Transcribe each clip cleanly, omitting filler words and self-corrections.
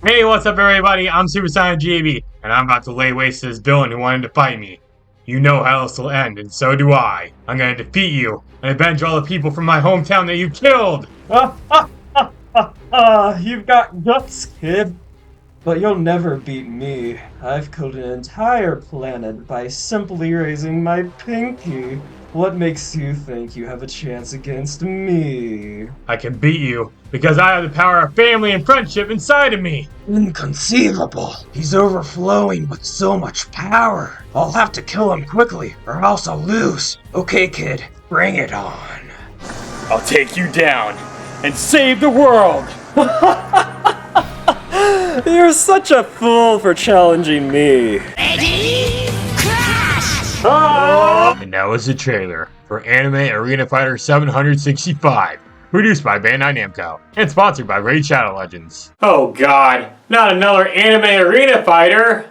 Hey, what's up everybody? I'm SuperSonicJB, and I'm about to lay waste to this villain who wanted to fight me. You know how this will end, and so do I. I'm gonna defeat you, and avenge all the people from my hometown that you killed! You've got guts, kid. But you'll never beat me. I've killed an entire planet by simply raising my pinky. What makes you think you have a chance against me? I can beat you, because I have the power of family and friendship inside of me! Inconceivable. He's overflowing with so much power. I'll have to kill him quickly, or else I'll lose. Okay, kid, bring it on. I'll take you down and save the world! You're such a fool for challenging me. Ready? Crash! And that was the trailer for Anime Arena Fighter 765, produced by Bandai Namco, and sponsored by Raid Shadow Legends. Oh god, not another Anime Arena Fighter!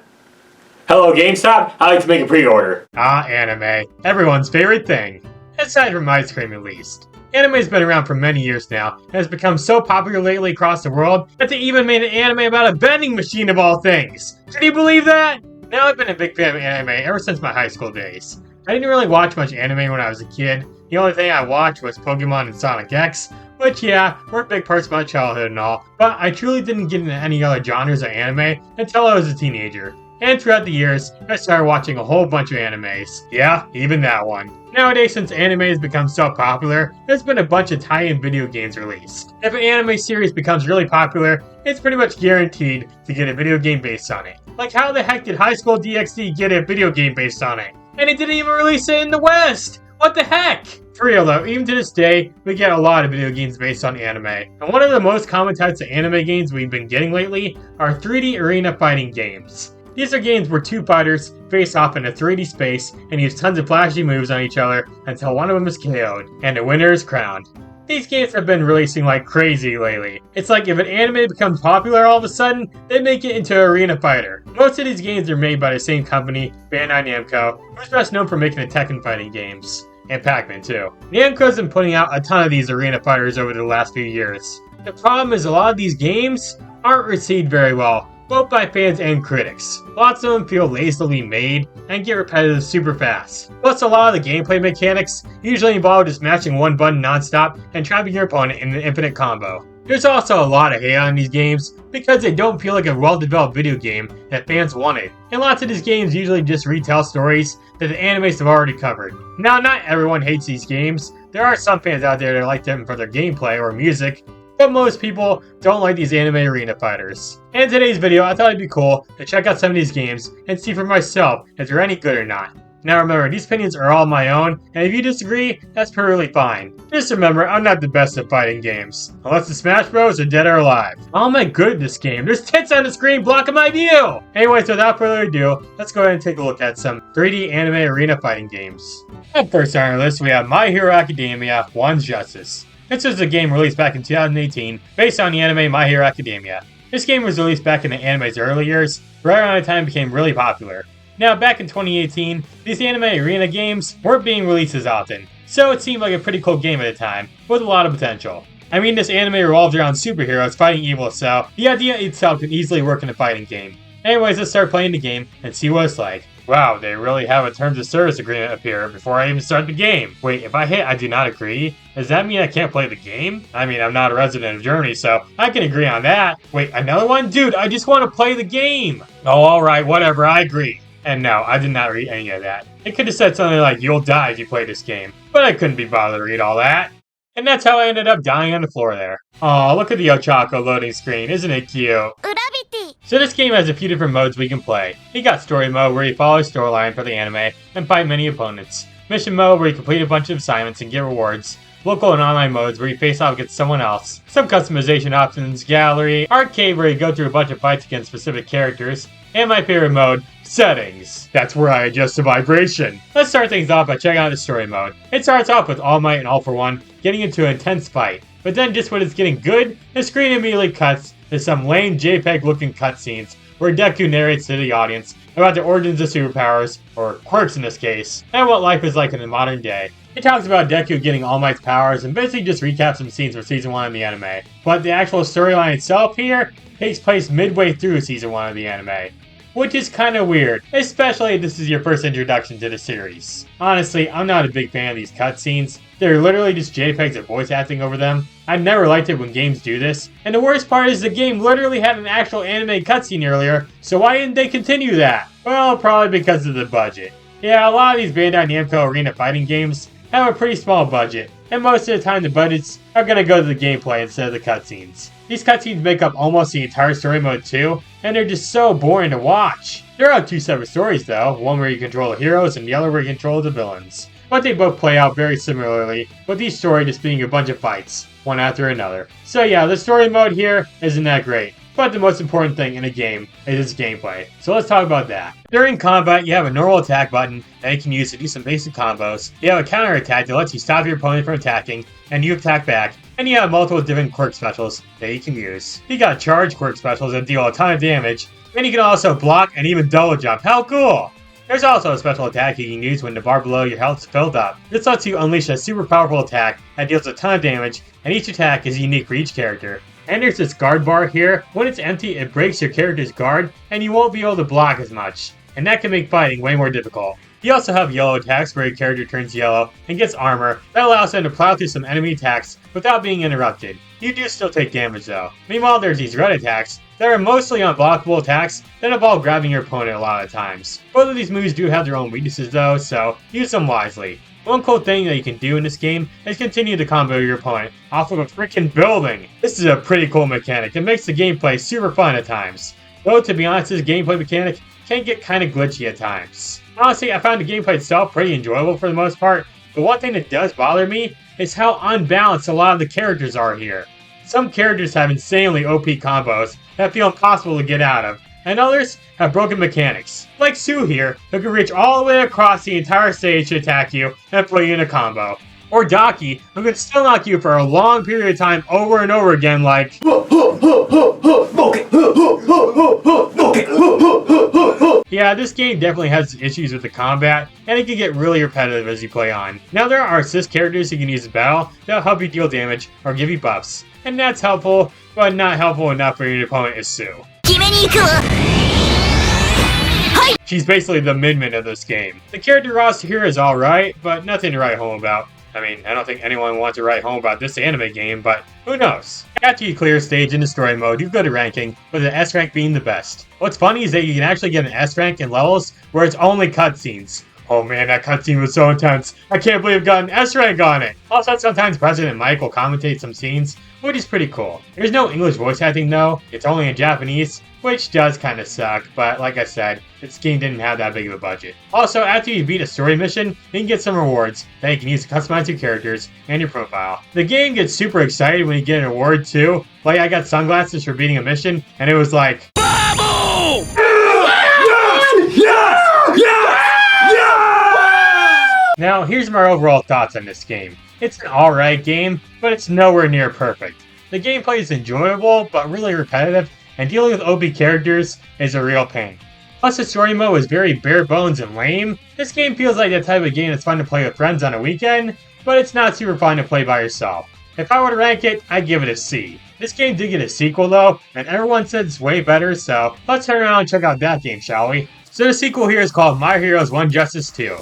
Hello GameStop, I'd like to make a pre-order. Anime. Everyone's favorite thing. Aside from ice cream at least. Anime's been around for many years now, and has become so popular lately across the world that they even made an anime about a vending machine of all things! Can you believe that? Now I've been a big fan of anime ever since my high school days. I didn't really watch much anime when I was a kid. The only thing I watched was Pokemon and Sonic X, which yeah, were big parts of my childhood and all, but I truly didn't get into any other genres of anime until I was a teenager. And throughout the years, I started watching a whole bunch of animes. Yeah, even that one. Nowadays, since anime has become so popular, there's been a bunch of tie-in video games released. If an anime series becomes really popular, it's pretty much guaranteed to get a video game based on it. Like how the heck did High School DxD get a video game based on it? And it didn't even release it in the West! What the heck? For real though, even to this day, we get a lot of video games based on anime. And one of the most common types of anime games we've been getting lately are 3D arena fighting games. These are games where two fighters face off in a 3D space and use tons of flashy moves on each other until one of them is KO'd, and the winner is crowned. These games have been releasing like crazy lately. It's like if an anime becomes popular all of a sudden, they make it into Arena Fighter. Most of these games are made by the same company, Bandai Namco, who's best known for making the Tekken fighting games. And Pac-Man too. Namco's been putting out a ton of these Arena Fighters over the last few years. The problem is a lot of these games aren't received very well, both by fans and critics. Lots of them feel lazily made and get repetitive super fast. Plus a lot of the gameplay mechanics usually involve just mashing one button non-stop and trapping your opponent in an infinite combo. There's also a lot of hate on these games because they don't feel like a well-developed video game that fans wanted. And lots of these games usually just retell stories that the animes have already covered. Now, not everyone hates these games. There are some fans out there that like them for their gameplay or music, but most people don't like these anime arena fighters. And in today's video, I thought it'd be cool to check out some of these games and see for myself if they're any good or not. Now remember, these opinions are all my own, and if you disagree, that's perfectly fine. Just remember, I'm not the best at fighting games. Unless the Smash Bros are dead or alive. How am I good at this game? There's tits on the screen blocking my view! Anyways, without further ado, let's go ahead and take a look at some 3D anime arena fighting games. Up first on our list, we have My Hero Academia: One's Justice. This was a game released back in 2018, based on the anime My Hero Academia. This game was released back in the anime's early years, right around the time it became really popular. Now, back in 2018, these anime arena games weren't being released as often, so it seemed like a pretty cool game at the time, with a lot of potential. I mean, this anime revolves around superheroes fighting evil, so the idea itself could easily work in a fighting game. Anyways, let's start playing the game and see what it's like. Wow, they really have a terms of service agreement up here before I even start the game. Wait, if I hit I do not agree, does that mean I can't play the game? I mean, I'm not a resident of Germany, so I can agree on that. Wait, another one? Dude, I just want to play the game! Oh, alright, whatever, I agree. And no, I did not read any of that. It could have said something like, you'll die if you play this game, but I couldn't be bothered to read all that. And that's how I ended up dying on the floor there. Aw, look at the Ochako loading screen, isn't it cute? So this game has a few different modes we can play. You got story mode where you follow a storyline for the anime and fight many opponents. Mission mode where you complete a bunch of assignments and get rewards. Local and online modes where you face off against someone else. Some customization options, gallery, arcade where you go through a bunch of fights against specific characters. And my favorite mode, settings. That's where I adjust the vibration. Let's start things off by checking out the story mode. It starts off with All Might and All for One getting into an intense fight. But then just when it's getting good, the screen immediately cuts to some lame JPEG looking cutscenes where Deku narrates to the audience about the origins of superpowers, or quirks in this case, and what life is like in the modern day. He talks about Deku getting All Might's powers and basically just recaps some scenes from Season 1 of the anime. But the actual storyline itself here takes place midway through Season 1 of the anime, which is kinda weird, especially if this is your first introduction to the series. Honestly, I'm not a big fan of these cutscenes. They're literally just JPEGs of voice acting over them. I've never liked it when games do this, and the worst part is the game literally had an actual anime cutscene earlier, so why didn't they continue that? Well, probably because of the budget. Yeah, a lot of these Bandai Namco arena fighting games have a pretty small budget, and most of the time the budgets are gonna go to the gameplay instead of the cutscenes. These cutscenes make up almost the entire story mode too, and they're just so boring to watch. There are two separate stories though, one where you control the heroes and the other where you control the villains. But they both play out very similarly, with each story just being a bunch of fights, one after another. So yeah, the story mode here isn't that great. But the most important thing in a game is its gameplay, so let's talk about that. During combat, you have a normal attack button that you can use to do some basic combos. You have a counter attack that lets you stop your opponent from attacking, and you attack back. And you have multiple different quirk specials that you can use. You got charge quirk specials that deal a ton of damage, and you can also block and even double jump. How cool! There's also a special attack you can use when the bar below your health is filled up. This lets you unleash a super powerful attack that deals a ton of damage, and each attack is unique for each character. And there's this guard bar here. When it's empty, it breaks your character's guard, and you won't be able to block as much. And that can make fighting way more difficult. You also have yellow attacks where your character turns yellow and gets armor that allows them to plow through some enemy attacks without being interrupted. You do still take damage though. Meanwhile, there's these red attacks that are mostly unblockable attacks that involve grabbing your opponent a lot of times. Both of these moves do have their own weaknesses though, so use them wisely. One cool thing that you can do in this game is continue to combo your opponent off of a freaking building. This is a pretty cool mechanic. It makes the gameplay super fun at times. Though to be honest, this gameplay mechanic can get kinda glitchy at times. Honestly, I found the gameplay itself pretty enjoyable for the most part, but one thing that does bother me is how unbalanced a lot of the characters are here. Some characters have insanely OP combos that feel impossible to get out of, and others have broken mechanics. Like Sue here, who can reach all the way across the entire stage to attack you and put you in a combo. Or Daki, who can still knock you for a long period of time over and over again like Yeah, this game definitely has issues with the combat, and it can get really repetitive as you play on. Now there are assist characters you can use in battle that'll help you deal damage or give you buffs. And that's helpful, but not helpful enough for your opponent is Sue. She's basically the Min-Min of this game. The character roster here is alright, but nothing to write home about. I mean, I don't think anyone wants to write home about this anime game, but who knows? After you clear a stage in the story mode, you go to ranking, with an S rank being the best. What's funny is that you can actually get an S rank in levels where it's only cutscenes. Oh man, that cutscene was so intense. I can't believe I got an S rank on it. Also, sometimes President Mike will commentate some scenes, which is pretty cool. There's no English voice acting though, it's only in Japanese, which does kinda suck, but like I said, this game didn't have that big of a budget. Also, after you beat a story mission, you can get some rewards that you can use to customize your characters and your profile. The game gets super excited when you get an award too. Like I got sunglasses for beating a mission, and it was like BABO! Now, here's my overall thoughts on this game. It's an alright game, but it's nowhere near perfect. The gameplay is enjoyable, but really repetitive, and dealing with OP characters is a real pain. Plus the story mode is very bare bones and lame. This game feels like that type of game that's fun to play with friends on a weekend, but it's not super fun to play by yourself. If I were to rank it, I'd give it a C. This game did get a sequel though, and everyone said it's way better, so let's turn around and check out that game, shall we? So the sequel here is called My Heroes 1 Justice 2.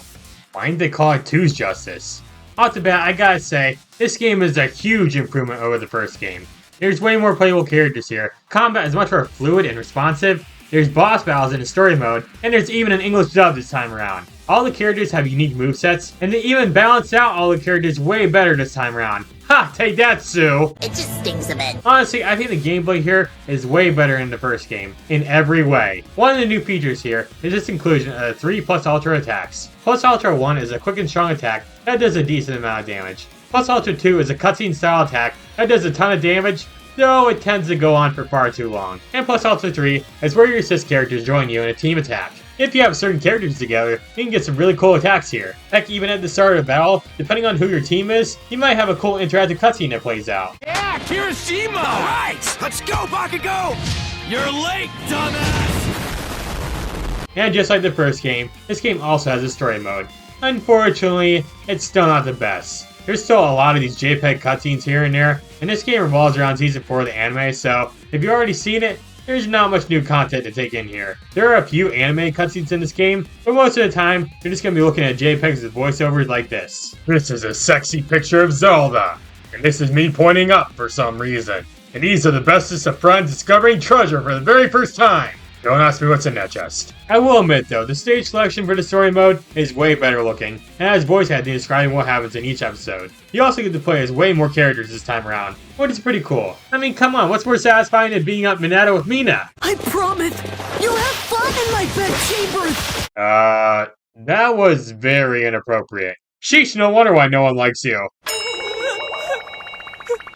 Why didn't they call it 2's Justice? Off the bat, I gotta say, this game is a huge improvement over the first game. There's way more playable characters here, combat is much more fluid and responsive, there's boss battles in the story mode, and there's even an English dub this time around. All the characters have unique movesets, and they even balance out all the characters way better this time around. Ha! Take that, Sue! It just stings a bit. Honestly, I think the gameplay here is way better than the first game, in every way. One of the new features here is this inclusion of 3 Plus Ultra attacks. Plus Ultra 1 is a quick and strong attack that does a decent amount of damage. Plus Ultra 2 is a cutscene style attack that does a ton of damage, though it tends to go on for far too long. And Plus Ultra 3 is where your assist characters join you in a team attack. If you have certain characters together, you can get some really cool attacks here. Heck, even at the start of a battle, depending on who your team is, you might have a cool interactive cutscene that plays out. Yeah, Kirishima! Alright, let's go, Bakugo! You're late, dumbass! And just like the first game, this game also has a story mode. Unfortunately, it's still not the best. There's still a lot of these JPEG cutscenes here and there, and this game revolves around Season 4 of the anime, so if you've already seen it, there's not much new content to take in here. There are a few anime cutscenes in this game, but most of the time, you're just going to be looking at JPEGs with voiceovers like this. This is a sexy picture of Zelda, and this is me pointing up for some reason. And these are the bestest of friends discovering treasure for the very first time. Don't ask me what's in that chest. I will admit though, the stage selection for the story mode is way better looking, and has voice acting describing what happens in each episode. You also get to play as way more characters this time around, which is pretty cool. I mean, come on, what's more satisfying than being up Minato with Mina? I promise you'll have fun in my bed chambers. That was very inappropriate. Sheesh, no wonder why no one likes you.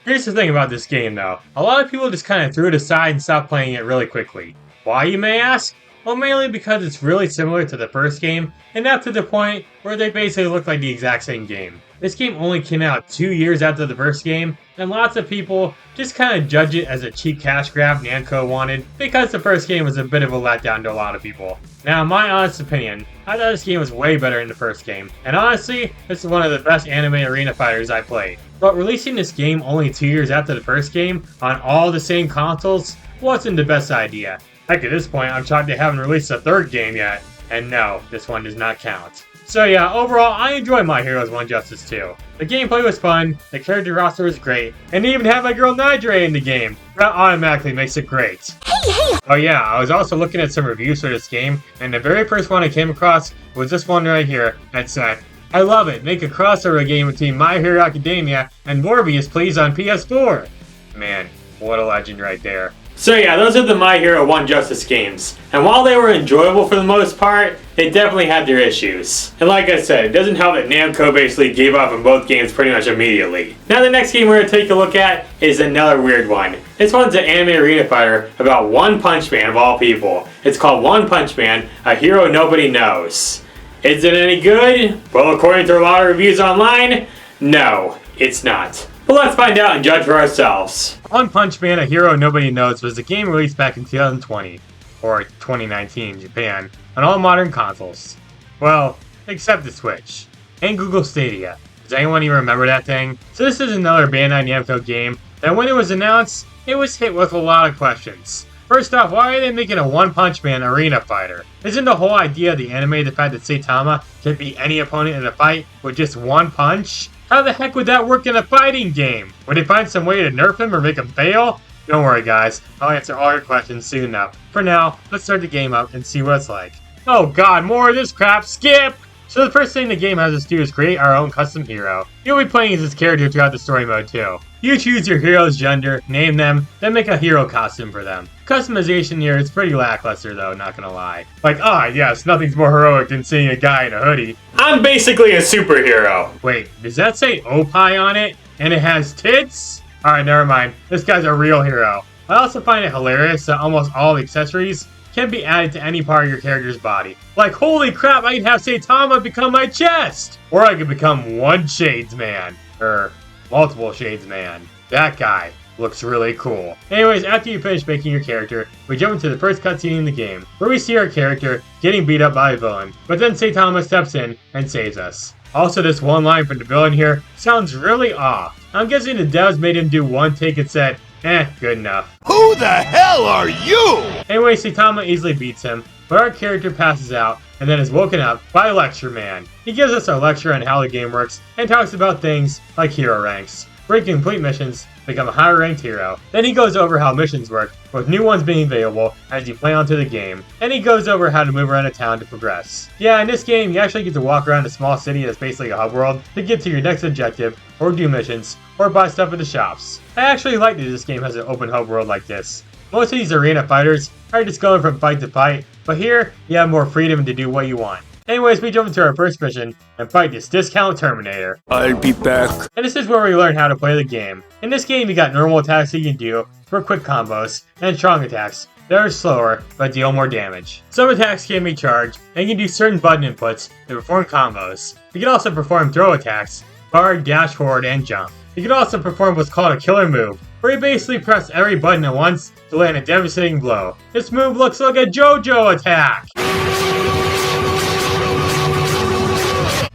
Here's the thing about this game though. A lot of people just kind of threw it aside and stopped playing it really quickly. Why, you may ask? Well, mainly because it's really similar to the first game, and up to the point where they basically look like the exact same game. This game only came out 2 years after the first game, and lots of people just kind of judge it as a cheap cash grab Namco wanted, because the first game was a bit of a letdown to a lot of people. Now, in my honest opinion, I thought this game was way better than the first game, and honestly, this is one of the best anime arena fighters I played. But releasing this game only 2 years after the first game, on all the same consoles, wasn't the best idea. Heck, at this point, I'm shocked they haven't released a third game yet. And no, this one does not count. So yeah, overall, I enjoyed My Heroes 1 Justice 2. The gameplay was fun, the character roster was great, and they even had my girl Nidre in the game. That automatically makes it great. Hey! Oh yeah, I was also looking at some reviews for this game, and the very first one I came across was this one right here that said, "I love it, make a crossover game between My Hero Academia and Morbius please on PS4. Man, what a legend right there. So yeah, those are the My Hero 1 Justice games. And while they were enjoyable for the most part, they definitely had their issues. And like I said, it doesn't help that Namco basically gave up on both games pretty much immediately. Now the next game we're going to take a look at is another weird one. This one's an anime arena fighter about One Punch Man of all people. It's called One Punch Man, a hero nobody knows. Is it any good? Well, according to a lot of reviews online, no, it's not. But let's find out and judge for ourselves. One Punch Man, a hero nobody knows, was a game released back in 2020, or 2019 in Japan, on all modern consoles. Well, except the Switch, and Google Stadia. Does anyone even remember that thing? So this is another Bandai Namco game that when it was announced, it was hit with a lot of questions. First off, why are they making a One Punch Man arena fighter? Isn't the whole idea of the anime the fact that Saitama can beat any opponent in a fight with just one punch? How the heck would that work in a fighting game? Would they find some way to nerf him or make him fail? Don't worry guys, I'll answer all your questions soon enough. For now, let's start the game up and see what it's like. Oh god, more of this crap, skip! So the first thing the game has us do is create our own custom hero. You'll be playing as this character throughout the story mode too. You choose your hero's gender, name them, then make a hero costume for them. Customization here is pretty lackluster though, not gonna lie. Like, yes, nothing's more heroic than seeing a guy in a hoodie. I'm basically a superhero! Wait, does that say Opie on it? And it has tits? Alright, never mind. This guy's a real hero. I also find it hilarious that almost all the accessories can be added to any part of your character's body. Like, holy crap, I can have Saitama become my chest! Or I could become one Shades Man. Or multiple Shades Man. That guy looks really cool. Anyways, after you finish making your character, we jump into the first cutscene in the game, where we see our character getting beat up by a villain, but then Saitama steps in and saves us. Also, this one line from the villain here sounds really off. I'm guessing the devs made him do one take and said, good enough. Who the hell are you? Anyway, Saitama easily beats him, but our character passes out and then is woken up by Lecture Man. He gives us a lecture on how the game works and talks about things like hero ranks. Break complete missions, become a higher ranked hero. Then he goes over how missions work, with new ones being available as you play onto the game. And he goes over how to move around a town to progress. Yeah, in this game, you actually get to walk around a small city that's basically a hub world to get to your next objective, or do missions, or buy stuff at the shops. I actually like that this game has an open hub world like this. Most of these arena fighters are just going from fight to fight, but here, you have more freedom to do what you want. Anyways, we jump into our first mission and fight this discount Terminator. I'll be back. And this is where we learn how to play the game. In this game, you got normal attacks that you can do for quick combos, and strong attacks that are slower but deal more damage. Some attacks can be charged, and you can do certain button inputs to perform combos. You can also perform throw attacks, guard, dash forward, and jump. You can also perform what's called a killer move, where you basically press every button at once to land a devastating blow. This move looks like a JoJo attack!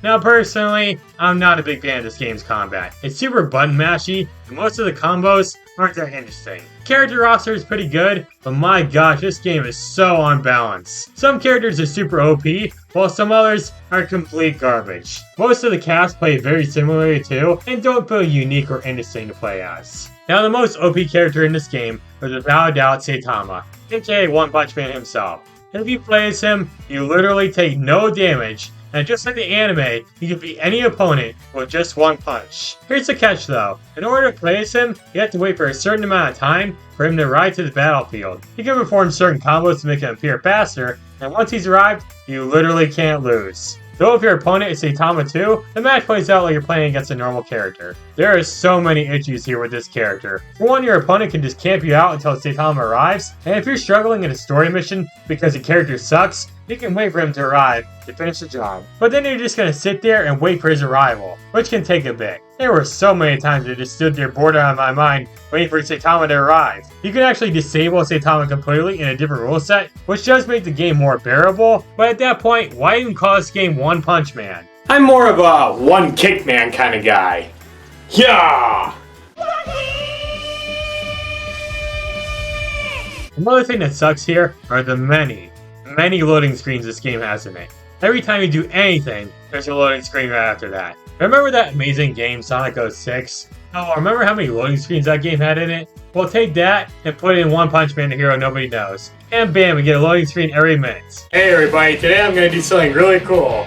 Now personally, I'm not a big fan of this game's combat. It's super button mashy, and most of the combos aren't that interesting. Character roster is pretty good, but my gosh, this game is so unbalanced. Some characters are super OP, while some others are complete garbage. Most of the cast play very similarly too, and don't feel unique or interesting to play as. Now the most OP character in this game is without a doubt Saitama, aka One Punch Man himself. And if you play as him, you literally take no damage, and just like the anime, you can beat any opponent with just one punch. Here's the catch though, in order to play as him, you have to wait for a certain amount of time for him to arrive to the battlefield. He can perform certain combos to make him appear faster, and once he's arrived, you literally can't lose. Though if your opponent is Saitama too, the match plays out like you're playing against a normal character. There are so many issues here with this character. For one, your opponent can just camp you out until Saitama arrives, and if you're struggling in a story mission because the character sucks, you can wait for him to arrive to finish the job. But then you're just gonna sit there and wait for his arrival, which can take a bit. There were so many times I just stood there bored out of my mind waiting for Saitama to arrive. You can actually disable Saitama completely in a different rule set, which does make the game more bearable, but at that point, why even call this game One Punch Man? I'm more of a one kick man kind of guy. Yeah! Another thing that sucks here are the many loading screens this game has in it. Every time you do anything, there's a loading screen right after that. Remember that amazing game Sonic 06? Oh, remember how many loading screens that game had in it? Well, take that and put it in One Punch Man, the hero nobody knows. And bam, we get a loading screen every minute. Hey everybody, today I'm gonna do something really cool.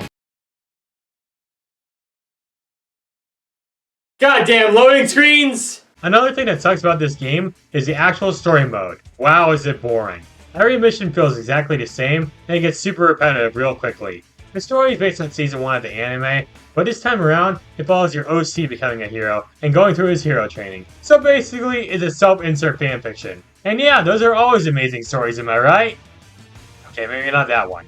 Goddamn loading screens! Another thing that sucks about this game is the actual story mode. Wow, is it boring. Every mission feels exactly the same, and it gets super repetitive real quickly. The story is based on season 1 of the anime, but this time around, it follows your OC becoming a hero and going through his hero training. So basically, it's a self-insert fanfiction. And yeah, those are always amazing stories, am I right? Okay, maybe not that one.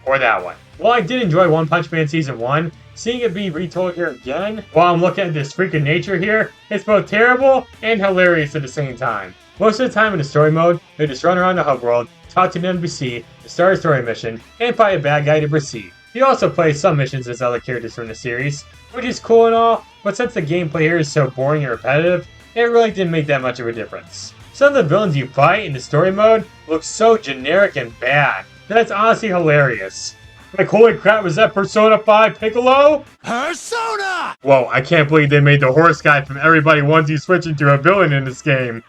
Or that one. While I did enjoy One Punch Man Season 1, seeing it be retold here again, while I'm looking at this freak of nature here, it's both terrible and hilarious at the same time. Most of the time in the story mode, you just run around the hub world, talk to an NPC, start a story mission, and fight a bad guy to proceed. You also play some missions as other characters from the series, which is cool and all, but since the gameplay here is so boring and repetitive, it really didn't make that much of a difference. Some of the villains you fight in the story mode look so generic and bad, that it's honestly hilarious. Like, holy crap, was that Persona 5 Piccolo? Persona! Whoa, I can't believe they made the horse guy from Everybody Onesie switch into a villain in this game.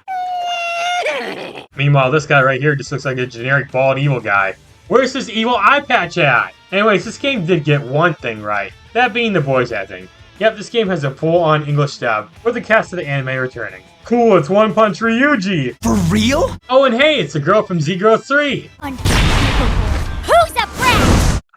Meanwhile, this guy right here just looks like a generic bald evil guy. Where's this evil eye patch at? Anyways, this game did get one thing right, that being the voice acting. Yep, this game has a full-on English dub, with the cast of the anime returning. Cool, it's One Punch Ryuji! For real? Oh, and hey, it's the girl from Z-Girl 3! Who's a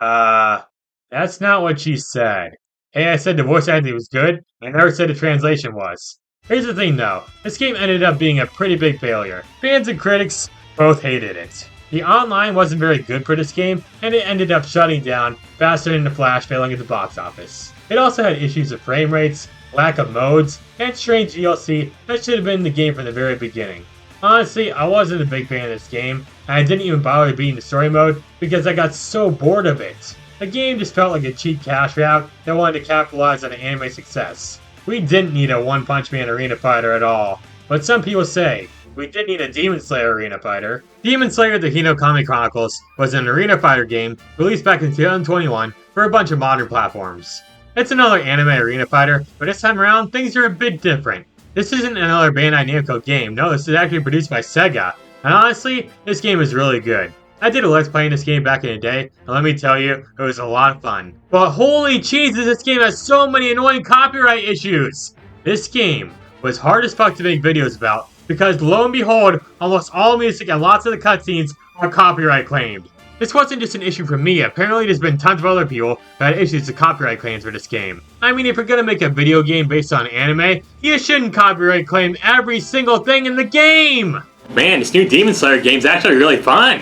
brat? That's not what she said. Hey, I said the voice acting was good, I never said the translation was. Here's the thing though, this game ended up being a pretty big failure. Fans and critics both hated it. The online wasn't very good for this game, and it ended up shutting down faster than the Flash failing at the box office. It also had issues of frame rates, lack of modes, and strange DLC that should have been in the game from the very beginning. Honestly, I wasn't a big fan of this game, and I didn't even bother beating the story mode because I got so bored of it. The game just felt like a cheap cash grab that wanted to capitalize on the anime success. We didn't need a One Punch Man arena fighter at all, but some people say, we did need a Demon Slayer arena fighter. Demon Slayer The Hinokami Chronicles was an arena fighter game released back in 2021 for a bunch of modern platforms. It's another anime arena fighter, but this time around, things are a bit different. This isn't another Bandai Namco game, no, this is actually produced by Sega, and honestly, this game is really good. I did a Let's Play in this game back in the day, and let me tell you, it was a lot of fun. But holy Jesus, this game has so many annoying copyright issues! This game was hard as fuck to make videos about, because lo and behold, almost all music and lots of the cutscenes are copyright claimed. This wasn't just an issue for me, apparently there's been tons of other people who had issues with copyright claims for this game. I mean, if you're gonna make a video game based on anime, you shouldn't copyright claim every single thing in the game! Man, this new Demon Slayer game's actually really fun.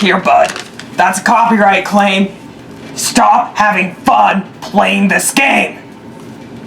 Here, bud. That's a copyright claim. Stop having fun playing this game.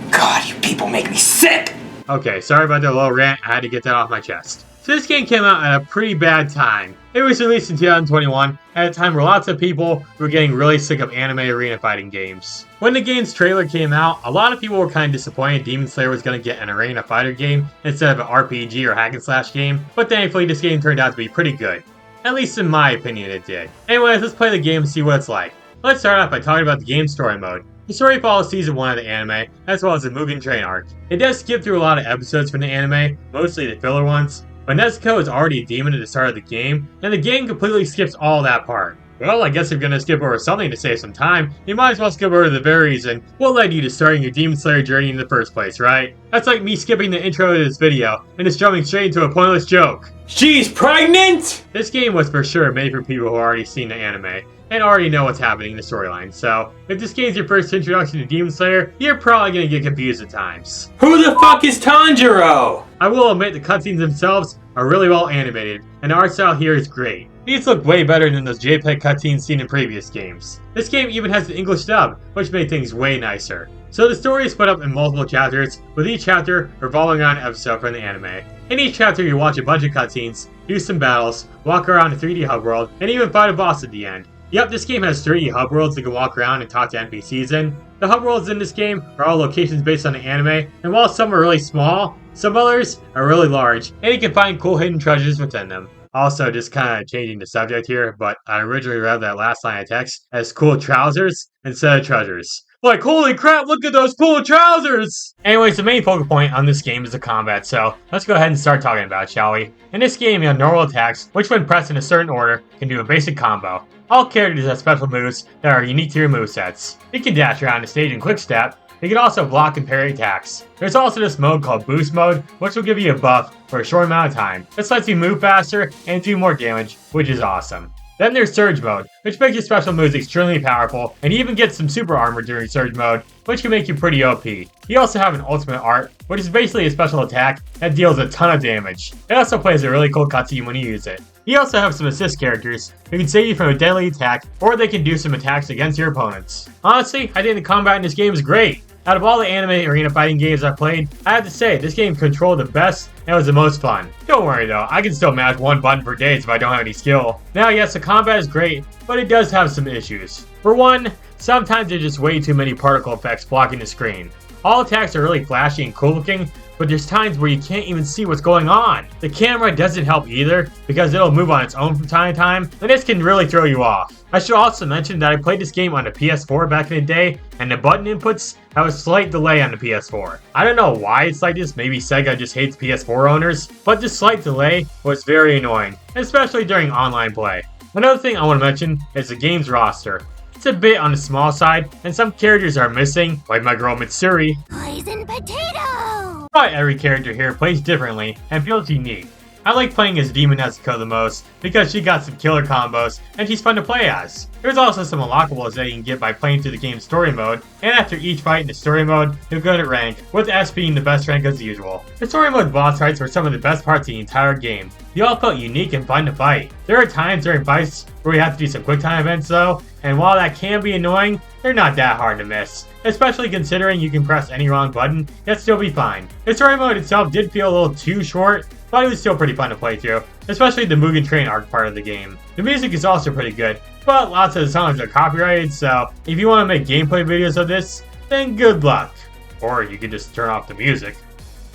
God, you people make me sick. Okay, sorry about that little rant, I had to get that off my chest. So this game came out at a pretty bad time. It was released in 2021, at a time where lots of people were getting really sick of anime arena fighting games. When the game's trailer came out, a lot of people were kind of disappointed Demon Slayer was going to get an arena fighter game instead of an RPG or hack and slash game, but thankfully this game turned out to be pretty good. At least in my opinion it did. Anyways, let's play the game and see what it's like. Let's start off by talking about the game's story mode. The story follows season 1 of the anime, as well as the Mugen Train arc. It does skip through a lot of episodes from the anime, mostly the filler ones, but Nezuko is already a demon at the start of the game, and the game completely skips all that part. Well, I guess if you're gonna skip over something to save some time, you might as well skip over the very reason what led you to starting your Demon Slayer journey in the first place, right? That's like me skipping the intro to this video, and just jumping straight into a pointless joke. She's pregnant? This game was for sure made for people who already seen the anime, and already know what's happening in the storyline, so if this game's your first introduction to Demon Slayer, you're probably gonna get confused at times. Who the fuck is Tanjiro? I will admit the cutscenes themselves are really well animated, and the art style here is great. These look way better than those JPEG cutscenes seen in previous games. This game even has the English dub, which made things way nicer. So the story is split up in multiple chapters, with each chapter revolving around an episode from the anime. In each chapter you watch a bunch of cutscenes, do some battles, walk around a 3D hub world, and even fight a boss at the end. Yep, this game has 3D hub worlds that you can walk around and talk to NPCs in. The hub worlds in this game are all locations based on the anime, and while some are really small, some others are really large, and you can find cool hidden treasures within them. Also, just kind of changing the subject here, but I originally read that last line of text as cool trousers instead of treasures. Like, holy crap, look at those cool trousers! Anyways, the main focal point on this game is the combat, so let's go ahead and start talking about it, shall we? In this game, you have normal attacks, which when pressed in a certain order, can do a basic combo. All characters have special moves that are unique to your movesets. You can dash around the stage in quick step. You can also block and parry attacks. There's also this mode called Boost Mode, which will give you a buff for a short amount of time. This lets you move faster and do more damage, which is awesome. Then there's Surge Mode, which makes your special moves extremely powerful, and you even get some super armor during Surge Mode, which can make you pretty OP. You also have an Ultimate Art, which is basically a special attack that deals a ton of damage. It also plays a really cool cutscene when you use it. You also have some assist characters who can save you from a deadly attack, or they can do some attacks against your opponents. Honestly, I think the combat in this game is great. Out of all the anime arena fighting games I've played, I have to say, this game controlled the best and was the most fun. Don't worry though, I can still mash one button for days if I don't have any skill. Now yes, the combat is great, but it does have some issues. For one, sometimes there's just way too many particle effects blocking the screen. All attacks are really flashy and cool looking, but there's times where you can't even see what's going on. The camera doesn't help either, because it'll move on its own from time to time, and this can really throw you off. I should also mention that I played this game on the PS4 back in the day, and the button inputs have a slight delay on the PS4. I don't know why it's like this, maybe Sega just hates PS4 owners, but this slight delay was very annoying, especially during online play. Another thing I want to mention is the game's roster. It's a bit on the small side, and some characters are missing, like my girl Mitsuri. Poison potato! But every character here plays differently and feels unique. I like playing as Demon Nezuko the most because she got some killer combos and she's fun to play as. There's also some unlockables that you can get by playing through the game's story mode, and after each fight in the story mode, you'll go to rank, with S being the best rank as usual. The story mode boss fights were some of the best parts of the entire game. They all felt unique and fun to fight. There are times during fights where we have to do some quick time events though, and while that can be annoying, they're not that hard to miss. Especially considering you can press any wrong button, yet still be fine. The story mode itself did feel a little too short, but it was still pretty fun to play through, especially the Mugen Train arc part of the game. The music is also pretty good, but lots of the songs are copyrighted, so if you want to make gameplay videos of this, then good luck. Or you can just turn off the music.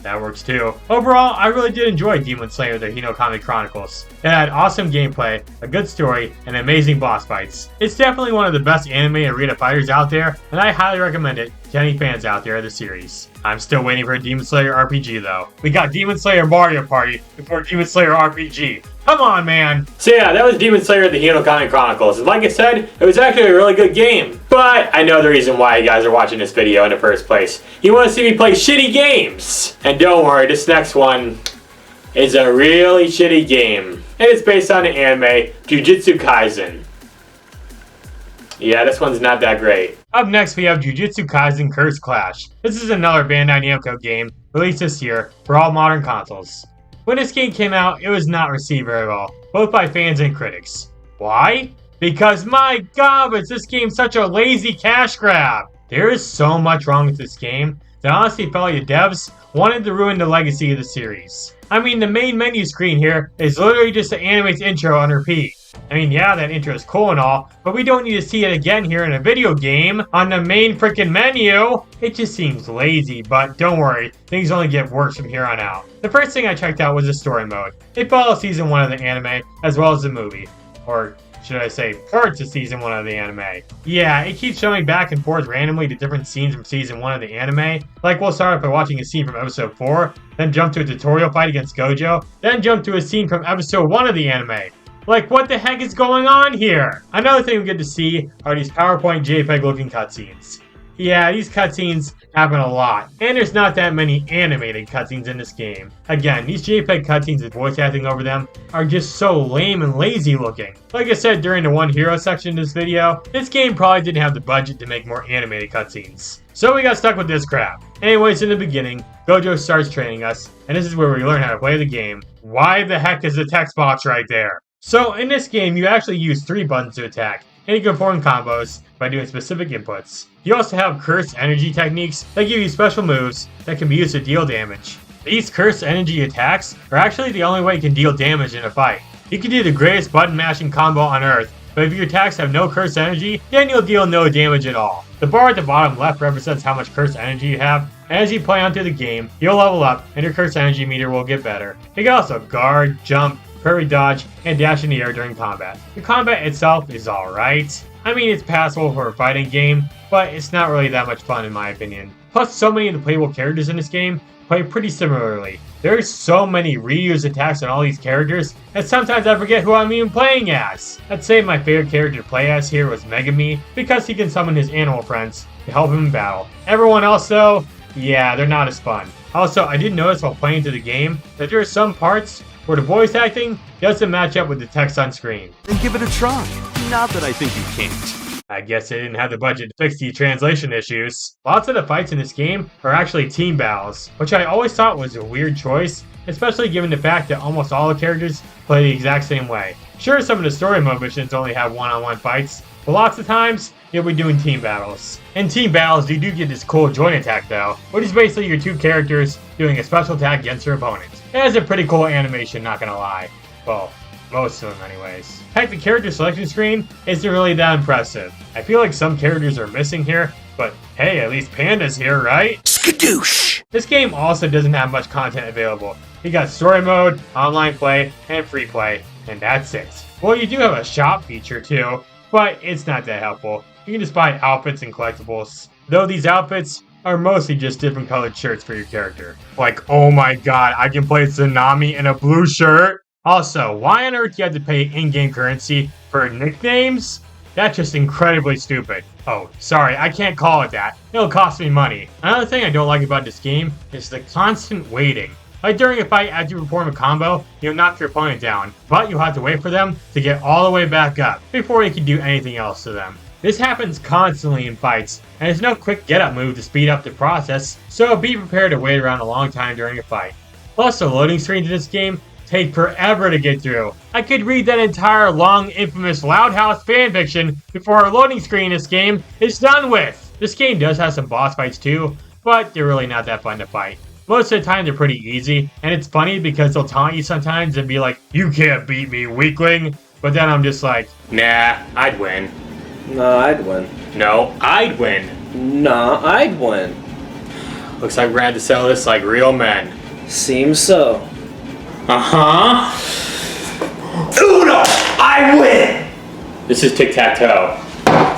That works too. Overall, I really did enjoy Demon Slayer The Hinokami Chronicles. It had awesome gameplay, a good story, and amazing boss fights. It's definitely one of the best anime arena fighters out there, and I highly recommend it to any fans out there of the series. I'm still waiting for a Demon Slayer RPG though. We got Demon Slayer Mario Party before Demon Slayer RPG. Come on, man! So yeah, that was Demon Slayer The Hinokami Chronicles. And like I said, it was actually a really good game. But I know the reason why you guys are watching this video in the first place. You want to see me play shitty games! And don't worry, this next one is a really shitty game. And it's based on the anime Jujutsu Kaisen. Yeah, this one's not that great. Up next we have Jujutsu Kaisen Curse Clash. This is another Bandai Namco game released this year for all modern consoles. When this game came out, it was not received very well, both by fans and critics. Why? Because my god, is this game such a lazy cash grab! There is so much wrong with this game that I honestly felt like the devs wanted to ruin the legacy of the series. I mean, the main menu screen here is literally just the anime's intro on repeat. I mean, yeah, that intro is cool and all, but we don't need to see it again here in a video game on the main freaking menu. It just seems lazy, but don't worry, things only get worse from here on out. The first thing I checked out was the story mode. It follows season 1 of the anime, as well as the movie. Or should I say, parts of season 1 of the anime. Yeah, it keeps showing back and forth randomly to different scenes from season 1 of the anime. Like, we'll start off by watching a scene from episode 4, then jump to a tutorial fight against Gojo, then jump to a scene from episode 1 of the anime. Like, what the heck is going on here? Another thing we get to see are these PowerPoint JPEG looking cutscenes. Yeah, these cutscenes happen a lot, and there's not that many animated cutscenes in this game. Again, these JPEG cutscenes with voice acting over them are just so lame and lazy looking. Like I said during the One Hero section of this video, this game probably didn't have the budget to make more animated cutscenes. So we got stuck with this crap. Anyways, in the beginning, Gojo starts training us, and this is where we learn how to play the game. Why the heck is the text box right there? So in this game, you actually use 3 buttons to attack, and you can form combos by doing specific inputs. You also have cursed energy techniques that give you special moves that can be used to deal damage. These cursed energy attacks are actually the only way you can deal damage in a fight. You can do the greatest button mashing combo on earth, but if your attacks have no cursed energy, then you'll deal no damage at all. The bar at the bottom left represents how much cursed energy you have, and as you play on through the game, you'll level up and your cursed energy meter will get better. You can also guard, jump, parry dodge, and dash in the air during combat. The combat itself is alright. I mean, it's passable for a fighting game, but it's not really that much fun in my opinion. Plus, so many of the playable characters in this game play pretty similarly. There's so many reused attacks on all these characters that sometimes I forget who I'm even playing as. I'd say my favorite character to play as here was Megami, because he can summon his animal friends to help him in battle. Everyone else though, yeah, they're not as fun. Also, I did notice while playing through the game that there are some parts where the voice acting doesn't match up with the text on screen. Then give it a try. Not that I think you can't. I guess they didn't have the budget to fix the translation issues. Lots of the fights in this game are actually team battles, which I always thought was a weird choice, especially given the fact that almost all the characters play the exact same way. Sure, some of the story mode missions only have one-on-one fights, but lots of times, you'll be doing team battles. In team battles, you do get this cool joint attack though, which is basically your 2 characters doing a special attack against your opponent. It has a pretty cool animation, not gonna lie. Well, most of them anyways. Heck, the character selection screen isn't really that impressive. I feel like some characters are missing here, but hey, at least Panda's here, right? Skadoosh! This game also doesn't have much content available. You got story mode, online play, and free play, and that's it. Well, you do have a shop feature too, but it's not that helpful. You can just buy outfits and collectibles, though these outfits are mostly just different colored shirts for your character. Like, oh my god, I can play Tsunami in a blue shirt? Also, why on earth do you have to pay in-game currency for nicknames? That's just incredibly stupid. Oh, sorry, I can't call it that. It'll cost me money. Another thing I don't like about this game is the constant waiting. Like during a fight, after you perform a combo, you'll knock your opponent down, but you'll have to wait for them to get all the way back up before you can do anything else to them. This happens constantly in fights, and there's no quick get-up move to speed up the process, so be prepared to wait around a long time during a fight. Plus, the loading screens in this game take forever to get through. I could read that entire long, infamous Loud House fanfiction before a loading screen in this game is done with. This game does have some boss fights too, but they're really not that fun to fight. Most of the time they're pretty easy, and it's funny because they'll taunt you sometimes and be like, "You can't beat me, weakling," but then I'm just like, Nah, I'd win. No, I'd win. No, I'd win. No, I'd win. Looks like we're gonna have to settle this like real men. Seems so. Uh-huh. Uno! I win! This is tic-tac-toe.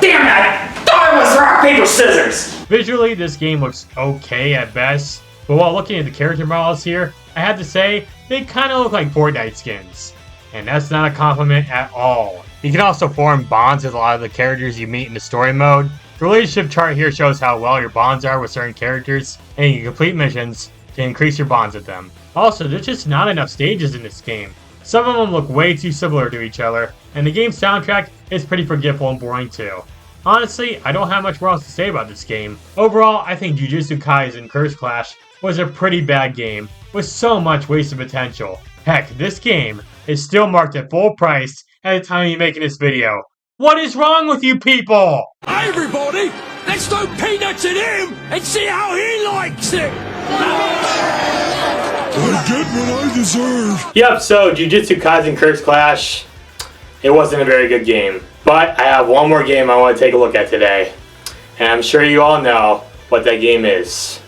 Damn it! I thought it was rock, paper, scissors! visually this game looks okay at best, but while looking at the character models here, I have to say, they kinda look like Fortnite skins. And that's not a compliment at all. You can also form bonds with a lot of the characters you meet in the story mode. The relationship chart here shows how well your bonds are with certain characters, and you can complete missions to increase your bonds with them. Also, there's just not enough stages in this game. Some of them look way too similar to each other, and the game's soundtrack is pretty forgetful and boring too. Honestly, I don't have much more else to say about this game. Overall, I think Jujutsu Kaisen Curse Clash was a pretty bad game, with so much wasted potential. Heck, this game is still marked at full price at the time of making this video. What is wrong with you people? Hey everybody, let's throw peanuts at him and see how he likes it! I get what I deserve. Yep, so Jujutsu Kaisen Curse Clash, it wasn't a very good game. But I have one more game I want to take a look at today. And I'm sure you all know what that game is.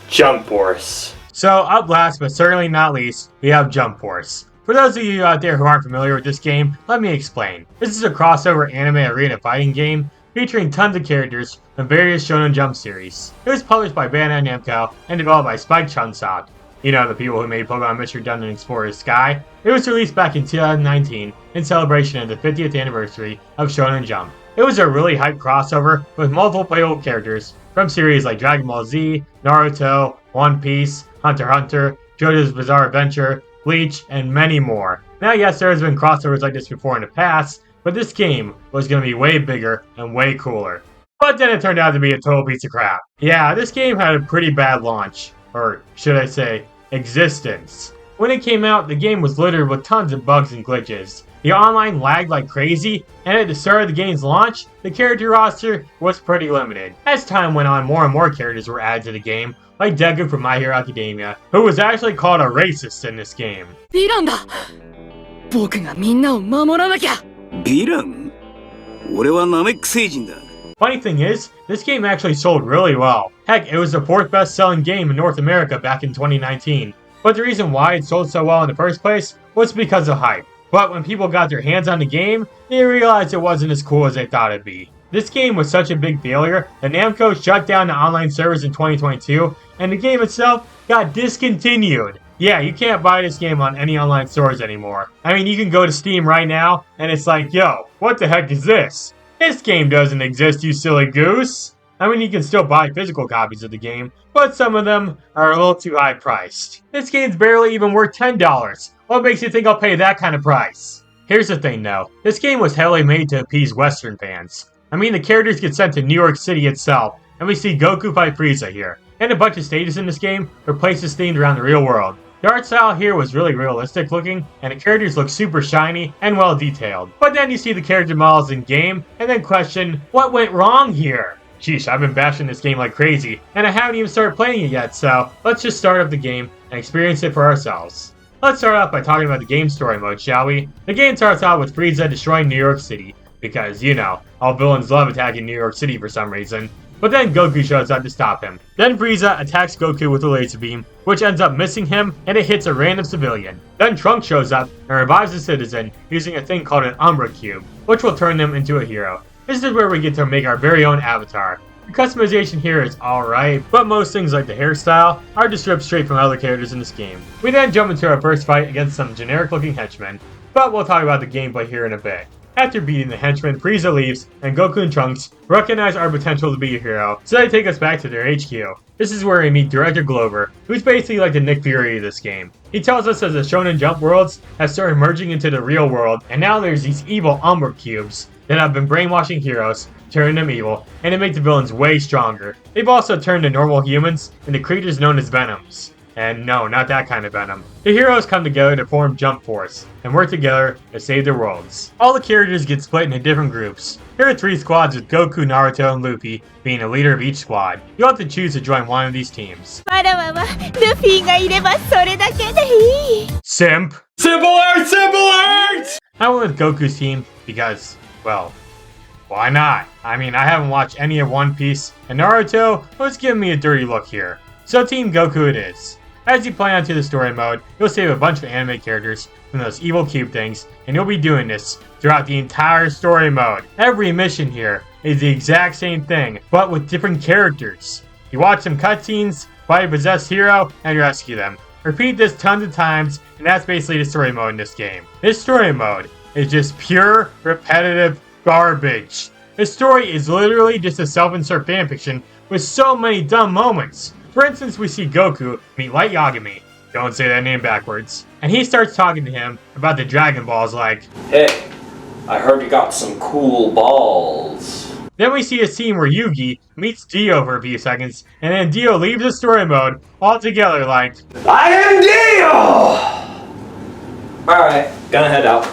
Jump Force. So, up last but certainly not least, we have Jump Force. For those of you out there who aren't familiar with this game, let me explain. This is a crossover anime arena fighting game featuring tons of characters from various Shonen Jump series. It was published by Bandai Namco and developed by Spike Chunsoft. You know, the people who made Pokemon Mystery Dungeon Explorer Sky. It was released back in 2019 in celebration of the 50th anniversary of Shonen Jump. It was a really hyped crossover with multiple playable characters from series like Dragon Ball Z, Naruto, One Piece, Hunter x Hunter, JoJo's Bizarre Adventure, Bleach, and many more. Now yes, there has been crossovers like this before in the past, but this game was going to be way bigger and way cooler. But then it turned out to be a total piece of crap. Yeah, this game had a pretty bad launch, or should I say, existence. When it came out, the game was littered with tons of bugs and glitches. The online lagged like crazy, and at the start of the game's launch, the character roster was pretty limited. As time went on, more and more characters were added to the game, like Deku from My Hero Academia, who was actually called a racist in this game. ヴィランだ僕がみんなを守らなきゃヴィラン俺はナメック星人だ。 Funny thing is, this game actually sold really well. Heck, it was the 4th best-selling game in North America back in 2019. But the reason why it sold so well in the first place was because of hype. But when people got their hands on the game, they realized it wasn't as cool as they thought it'd be. This game was such a big failure that Namco shut down the online servers in 2022, and the game itself got discontinued. Yeah, you can't buy this game on any online stores anymore. I mean, you can go to Steam right now, and it's like, yo, what the heck is this? This game doesn't exist, you silly goose! I mean, you can still buy physical copies of the game, but some of them are a little too high priced. This game's barely even worth $10. What makes you think I'll pay that kind of price? Here's the thing though, this game was heavily made to appease Western fans. I mean, the characters get sent to New York City itself, and we see Goku fight Frieza here. And a bunch of stages in this game were places themed around the real world. The art style here was really realistic looking, and the characters look super shiny and well detailed. But then you see the character models in game, and then question, what went wrong here? Sheesh, I've been bashing this game like crazy, and I haven't even started playing it yet, so let's just start up the game and experience it for ourselves. Let's start off by talking about the game story mode, shall we? The game starts out with Frieza destroying New York City, because, you know, all villains love attacking New York City for some reason. But then Goku shows up to stop him. Then Frieza attacks Goku with a laser beam, which ends up missing him, and it hits a random civilian. Then Trunks shows up and revives a citizen using a thing called an Umbra Cube, which will turn them into a hero. This is where we get to make our very own avatar. The customization here is alright, but most things like the hairstyle are just ripped straight from other characters in this game. We then jump into our first fight against some generic looking henchmen, but we'll talk about the gameplay here in a bit. After beating the henchmen, Frieza leaves, and Goku and Trunks recognize our potential to be a hero, so they take us back to their HQ. This is where we meet Director Glover, who's basically like the Nick Fury of this game. He tells us that the Shonen Jump worlds have started merging into the real world, and now there's these evil Umbra Cubes that have been brainwashing heroes, turning them evil, and to make the villains way stronger. They've also turned the normal humans into creatures known as Venoms. And no, not that kind of venom. The heroes come together to form Jump Force, and work together to save their worlds. All the characters get split into different groups. Here are 3 squads with Goku, Naruto, and Luffy being the leader of each squad. You'll have to choose to join one of these teams. わらわはルフィがいればそれだけでいい Simp! Simple art! Simple art! I went with Goku's team because, well, why not? I mean, I haven't watched any of One Piece, and Naruto was giving me a dirty look here. So Team Goku it is. As you play onto the story mode, you'll save a bunch of anime characters from those evil cube things, and you'll be doing this throughout the entire story mode. Every mission here is the exact same thing, but with different characters. You watch some cutscenes, fight a possessed hero, and rescue them. Repeat this tons of times, and that's basically the story mode in this game. This story mode is just pure, repetitive garbage. The story is literally just a self-insert fanfiction with so many dumb moments. For instance, we see Goku meet Light Yagami, don't say that name backwards, and he starts talking to him about the Dragon Balls like, "Hey, I heard you got some cool balls." Then we see a scene where Yugi meets Dio for a few seconds, and then Dio leaves the story mode altogether like, I am Dio! Alright, gonna head out.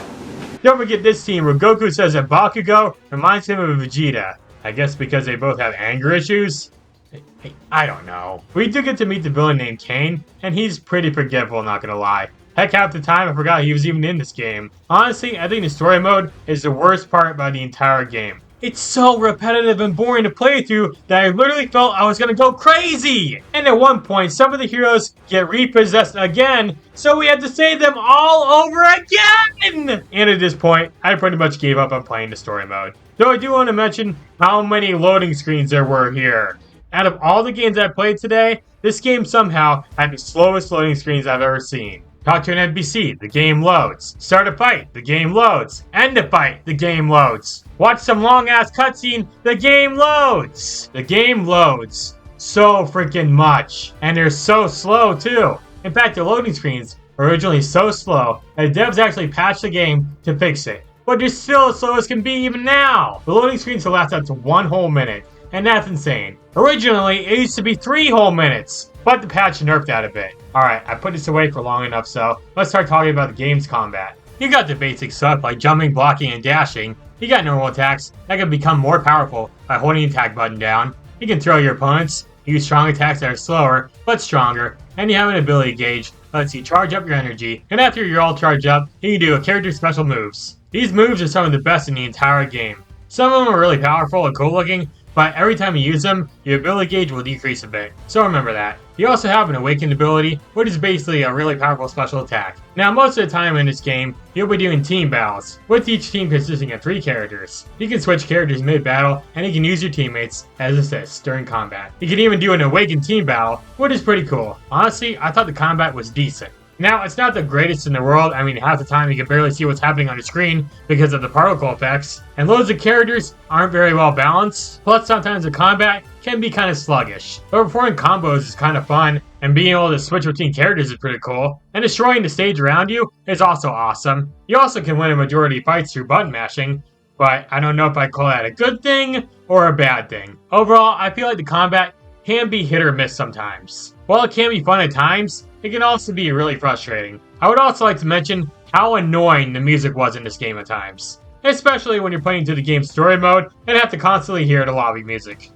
Don't forget this scene where Goku says that Bakugo reminds him of Vegeta. I guess because they both have anger issues? Hey, I don't know. We do get to meet the villain named Kane, and he's pretty forgivable, not gonna lie. Heck, half the time I forgot he was even in this game. Honestly, I think the story mode is the worst part about the entire game. It's so repetitive and boring to play through that I literally felt I was gonna go crazy! And at one point, some of the heroes get repossessed again, so we had to save them all over again! And at this point, I pretty much gave up on playing the story mode. Though I do want to mention how many loading screens there were here. Out of all the games I played today, this game somehow had the slowest loading screens I've ever seen. Talk to an NPC, the game loads. Start a fight, the game loads. End a fight, the game loads. Watch some long-ass cutscene, the game loads. The game loads so freaking much. And they're so slow too. In fact, the loading screens were originally so slow that devs actually patched the game to fix it. But they're still as slow as can be even now. The loading screens will last up to 1 whole minute. And that's insane. Originally, it used to be 3 whole minutes, but the patch nerfed that a bit. Alright, I put this away for long enough, so let's start talking about the game's combat. You got the basic stuff like jumping, blocking, and dashing. You got normal attacks that can become more powerful by holding the attack button down. You can throw your opponents, use strong attacks that are slower, but stronger, and you have an ability gauge that lets you charge up your energy, and after you're all charged up, you can do a character's special moves. These moves are some of the best in the entire game. Some of them are really powerful and cool looking, but every time you use them, your ability gauge will decrease a bit, so remember that. You also have an awakened ability, which is basically a really powerful special attack. Now most of the time in this game, you'll be doing team battles, with each team consisting of 3 characters. You can switch characters mid-battle, and you can use your teammates as assists during combat. You can even do an awakened team battle, which is pretty cool. Honestly, I thought the combat was decent. Now, it's not the greatest in the world. I mean, half the time you can barely see what's happening on the screen because of the particle effects, and loads of characters aren't very well balanced, plus sometimes the combat can be kind of sluggish. But performing combos is kind of fun, and being able to switch between characters is pretty cool, and destroying the stage around you is also awesome. You also can win a majority of fights through button mashing, but I don't know if I'd call that a good thing or a bad thing. Overall, I feel like the combat can be hit or miss sometimes. While it can be fun at times, it can also be really frustrating. I would also like to mention how annoying the music was in this game at times, especially when you're playing through the game's story mode and have to constantly hear the lobby music.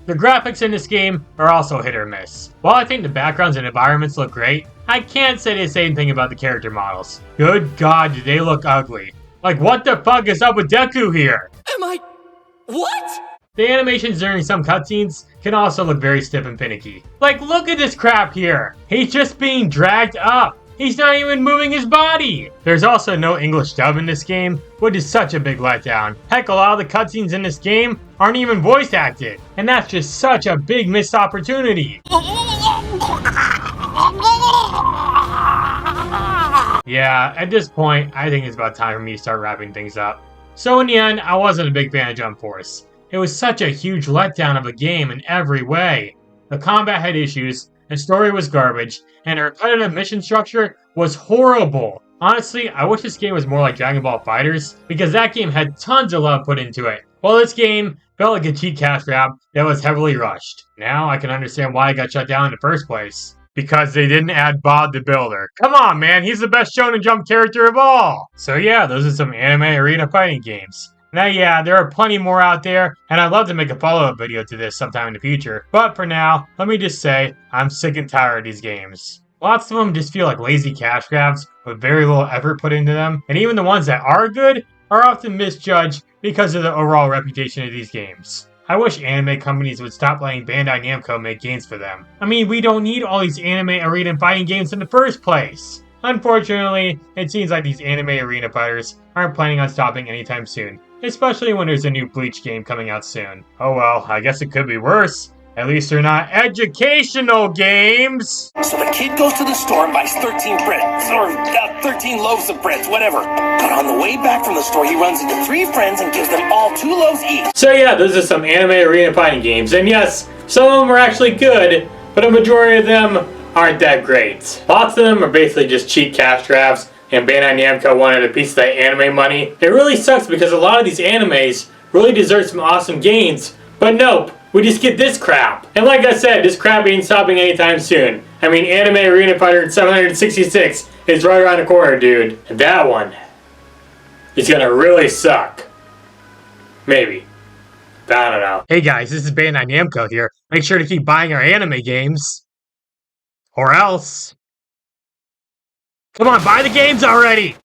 The graphics in this game are also hit or miss. While I think the backgrounds and environments look great, I can't say the same thing about the character models. Good God, do they look ugly. Like, what the fuck is up with Deku here? Am I... What? The animations during some cutscenes can also look very stiff and finicky. Like, look at this crap here! He's just being dragged up! He's not even moving his body! There's also no English dub in this game, which is such a big letdown. Heck, a lot of the cutscenes in this game aren't even voice acted, and that's just such a big missed opportunity. Yeah, at this point, I think it's about time for me to start wrapping things up. So in the end, I wasn't a big fan of Jump Force. It was such a huge letdown of a game in every way. The combat had issues, the story was garbage, and the repetitive mission structure was horrible. Honestly, I wish this game was more like Dragon Ball FighterZ, because that game had tons of love put into it, while this game felt like a cheap cash grab that was heavily rushed. Now I can understand why it got shut down in the first place. Because they didn't add Bob the Builder. Come on, man, he's the best Shonen Jump character of all! So yeah, those are some anime arena fighting games. Now yeah, there are plenty more out there, and I'd love to make a follow-up video to this sometime in the future. But for now, let me just say, I'm sick and tired of these games. Lots of them just feel like lazy cash grabs with very little effort put into them, and even the ones that are good are often misjudged because of the overall reputation of these games. I wish anime companies would stop letting Bandai Namco make games for them. I mean, we don't need all these anime arena and fighting games in the first place. Unfortunately, it seems like these anime arena fighters aren't planning on stopping anytime soon, especially when there's a new Bleach game coming out soon. Oh well, I guess it could be worse. At least they're not educational games! So the kid goes to the store and buys 13 breads, or 13 loaves of breads, whatever. But on the way back from the store, he runs into 3 friends and gives them all 2 loaves each. So yeah, those are some anime arena fighting games, and yes, some of them are actually good, but a majority of them aren't that great. Lots of them are basically just cheap cash grabs, and Bandai Namco wanted a piece of that anime money. It really sucks because a lot of these animes really deserve some awesome games, but nope. We just get this crap. And like I said, this crap ain't stopping anytime soon. I mean, Anime Arena Fighter 766 is right around the corner, dude. And that one It's gonna really suck. Maybe. I don't know. Hey guys, this is Bandai Namco here. Make sure to keep buying our anime games. Or else. Come on, buy the games already!